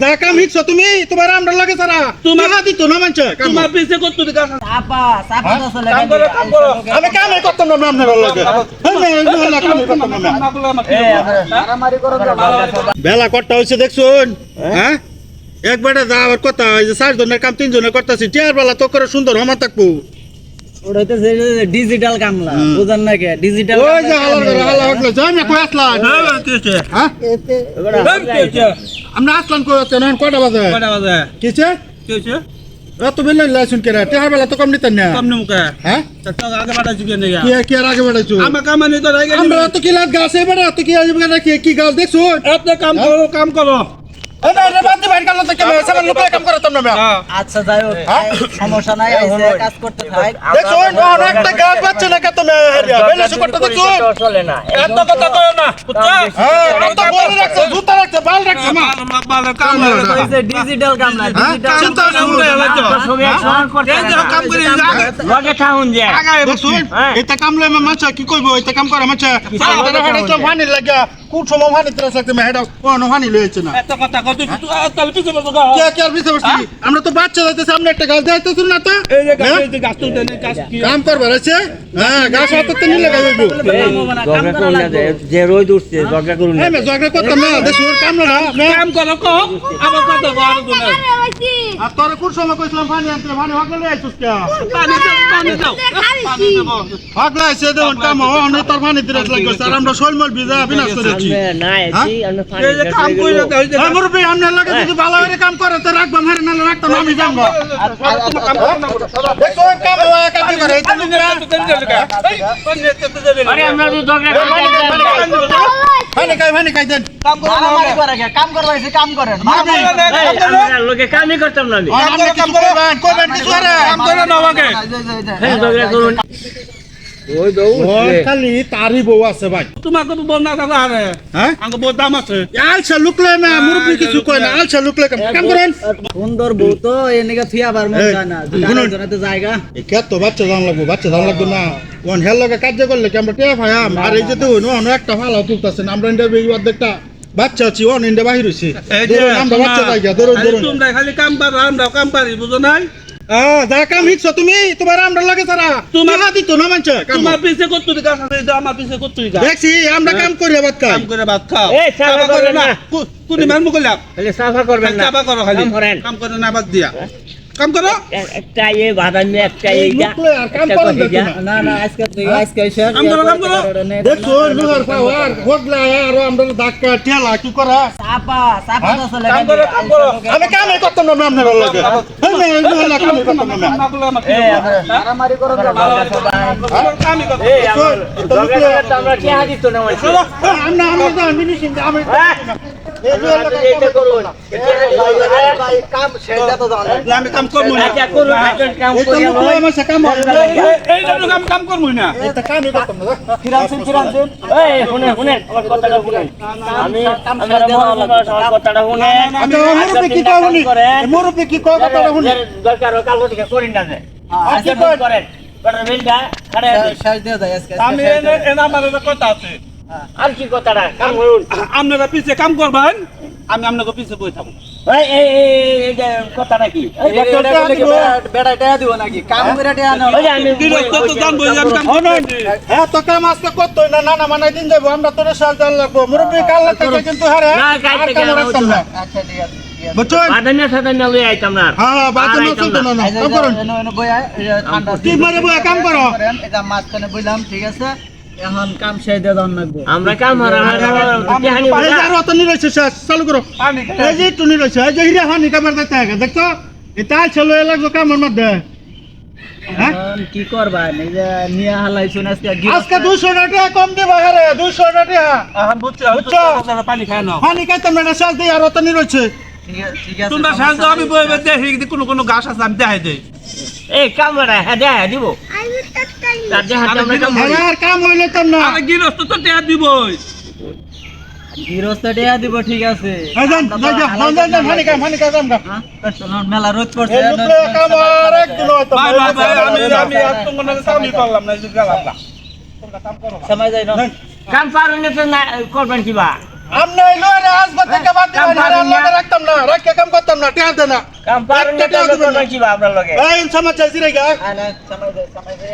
যা কাম শিখছো তুমি তোমার আমরা লাগে সারা তোমার হাতি তো না মানছে তোমার পিছে কত টাকা চাপা চাপা তো চলে কাম করো আমি কামে করতাম না আপনার লাগে মারামারি করো বেলা কটা হইছে দেখছুন হ্যাঁ একবারে যা আবার কথা ওই যে 4 জনের কাম 3 জনের করতেছি টিয়ার বেলা তো করে সুন্দর হমা থাকবো ওটা তো ডিজিটাল কামলা বুঝান না কে ডিজিটাল ওই যে হালা হলো যাই না কই আসলাম হ্যাঁ আমরা আসলাম কই আছে না কটা বাজে কিছে এত বেলা লাইসেন্স কেরা টিয়ার বেলা তো কম নিতেন না কম নমকা হ্যাঁ তো আগে বাড়াইছি কেন গা কি আর আগে বাড়াইছো আমার কাম নেই তো আগে আমরা তো কি লাগ গাছ এবারে তো কি আসবে না কি গাছ দেখছো এত কাম করো আরে বাদ দে বাইর কাল তো কেমন সামান লোকে কাম করতাম না আচ্ছা যাই হোক সমস্যা নাই আইছে কাজ করতে থাক দেখছো একটা গাছ বাচ্চা না কত না হারিয়া বেলা করতে দেখছো চলে না এত কথা কয় না বুঝছো হ্যাঁ তো বড় রাখছো জুতা রাখছো বাল রাখছো মা বালে কাম হইছে ডিজিটাল কামলা ডিজিটাল চিন্তা না উড়ে লাগছো সবই একসঙ্গে করতে এই যে কাম করে লগে থাকুন যে আগে দেখছো এটা কামলে মাছ কি কইবো এটা কাম করে মাছ সারা হাড়ে ফানি লাগা কোন সময় ফানি ত্রাস লাগতে মেহেডা কোন ফানি লইছে না এত কথা কত তাহলে পিছে বসো কে কে আর বিছে বসছি আমরা তো বাচ্চা যাইতে সামনে একটা গাছ যাইতেছ না তো এই যে গাছ তুলতে নেই গাছ কি কাম করবার আছে হ্যাঁ গাছ হাতে তো নিলে গাইবো ঝগড়া করুন না যে রোদ উঠছে ঝগড়া করুন না আমি ঝগড়া করতাম না দেখছো কাম না কাম করো কো আবার কথা কর তুমি আর তোর কোন সময় কইছিলাম ফানি আনতে ফানি হগলে আইছস কে পানি দাও পানি দেবো হগলে আইছে দেন কাম অন তোর ফানি দিরাস লাগছ আর আমরা শৈলমল ভিজা বিনাশ করেছি না আইছি আমরা ফানি এই যে কাম কইরা দাও এই যে এই মুরব্বি আমনে লাগে যদি ভালো করে কাম করে তো রাখবা মারি না রাখতাম আমি যামগো কাম করো না দেখো কাম হয় কাম করে পানি দে পানি দে আরে আমরা তো ঝগড়া ফানি খাই দেন কাম করো মারামারি করে কে কাম করবাইছে কাম করেন আমরা লোকে কামই করতাম না আমি আপনি কাম করবেন করবেন কিছু আরে কাম করো না আমাকে ঝগড়া করুন ওই দৌ খালি তারি বউ আছে ভাই তোমাকে তো বল না দাদা আরে হ্যাঁ আমাকে বহুত দাম আছে আলসা লুকলে না মুরব্বি কিছু কয় না আলসা লুকলে কাম করেন সুন্দর বউ তো এনেকে থিয়া বার মন যায় না জনাতে জায়গা এই কত বাচ্চা দাম লাগবো না কোন হেল লগে কাজ করলে কি আমরা টেয়া ভাই আর এই যে তো একটা ভালো তুলতাছেন আমরা ইন্টারভিউ অর্ধেকটা বাচ্চা আছি অন ইন্ডা বাহির হইছে আমরা বাচ্চা জায়গা ধরুন তোমরা খালি কাম পারো আমরা কাম পারি বুঝো নাই যা কাম শিখছো তুমি তোমার আমরা লাগে সারা তোমার হাতি তো না মানছে তোমার পিছে কত টাকা আছে আমার পিছে কত টাকা দেখছি আমরা কাম করি ভাত খাই কাম করে ভাত খাও এই সাফা করবেন না কোনি মান মুকলাম তাহলে সাফা করবেন না সাফা করো খালি কাম করে না বাদ দিয়া কাম করো একটা এই বাদামি একটা এইটা লুকলে আর কাম করেন না না আজকে স্যার কাম করো দেখছো লুহার পাওয়ার হোগলা আর আমরা ধাক্কা ঠেলা কি করা চাপা তো চলে কাম করো আমি কামে করতাম না আপনার লাগে হ্যাঁ লুহার কাম করতাম না মারামারি করো কামই করো এই আমরা কি হাদিস তো না আমরা মিনিশিং আমি এইটা করুন ভাই কাম শেষ যত দাও আমি কাম করব না আচ্ছা করুন আপনার কাম এটা করি লুকলে আমার কাম হবে এই জন্য কাম করব না এটা কামই করতাম না ফিরানছেন এই শুনেন আমার কথাটা শুনেন আমি আমার কথাটা শুনেন আচ্ছা মুরব্বি কি কয় উনি মুরব্বি কি কয় কথাটা শুনি দরকার কালো থেকে করেন না আচ্ছা করেন বড় বিলটা খাড়া শেষ দিয়ে যায় আজকে আমি এনা আমার কথা আছে আর কি কথাটা কাম করুন আপনারা পিছে কাম করবেন আমি আপনাকে পিছে বই থাকবো এই কথাটা কি বেড়াটা দিব নাকি কাম করে দেয়া না আমি বিরক্ত তো জানবো যে আমি কাম করছি হ্যাঁ তো কাম আজকে করতেই না নানা মানাই দিন যাবো আমরা তোর সাল জান লাগবো মুরব্বি কাল থেকে কিন্তু হারে না কাইতে কাম রাখতাম না আচ্ছা ঠিক আছে বুঝছেন বাদানিয়া সাদানিয়া লই আইতাম না হ্যাঁ বাদন চলতো না কাম করুন কি মারে বয় কাম করো এটা মাঝখানে বললাম ঠিক আছে এখন কাম শেষ দিয়ে দাও লাগবে আমরা কাম হারানি এই যে আর অত নিরইছে শেষ চালু করো পানি এই যে একটু নিরইছে এই যে হিরা হানি কামার দিতে হবে দেখছো এটা ছেলে লাগবে কামের মধ্যে হ্যাঁ কি করবা নিজে নিয়ে হালাইছুন আজকে 200 টাকা কম দিবা হারে 200 টাকা এখন বুঝছো পানি খায় না হানি খাইতাম না শেষ দিয়ে আর অত নিরইছে ঠিক আছে তোমরা সাহায্য আমি বইবে দেখি কোনো গাছ আছে আমি দেখাই দেই এই কামড়া হ্যাঁ দেখা দিব তার দেখা আমরা কাম আর কাম হইলে তো না আরে গিরস্ত তো দেয়া দিবই গৃহস্থ দেয়া দিব ঠিক আছে যান হানি খাই আমরা মেলা রোদ পড়ছে এই লোকলে কাম আর একদিন হয়তো ভাই আমি আর তোমার সামনে করলাম না যে গেলাম না তোমরা কাম করো সময় যাই না কাম পারুন তো না করবেন কিবা আমনে লরে আসবা থেকে বাদ দিবেন আর আল্লাহ রাখতাম না রাখকে কাম করতাম না টিয়া দেনা কাম পারেন না তো কোনো কি বা আপনার লগে এই সমাজ চাইছি রে গা সময় দে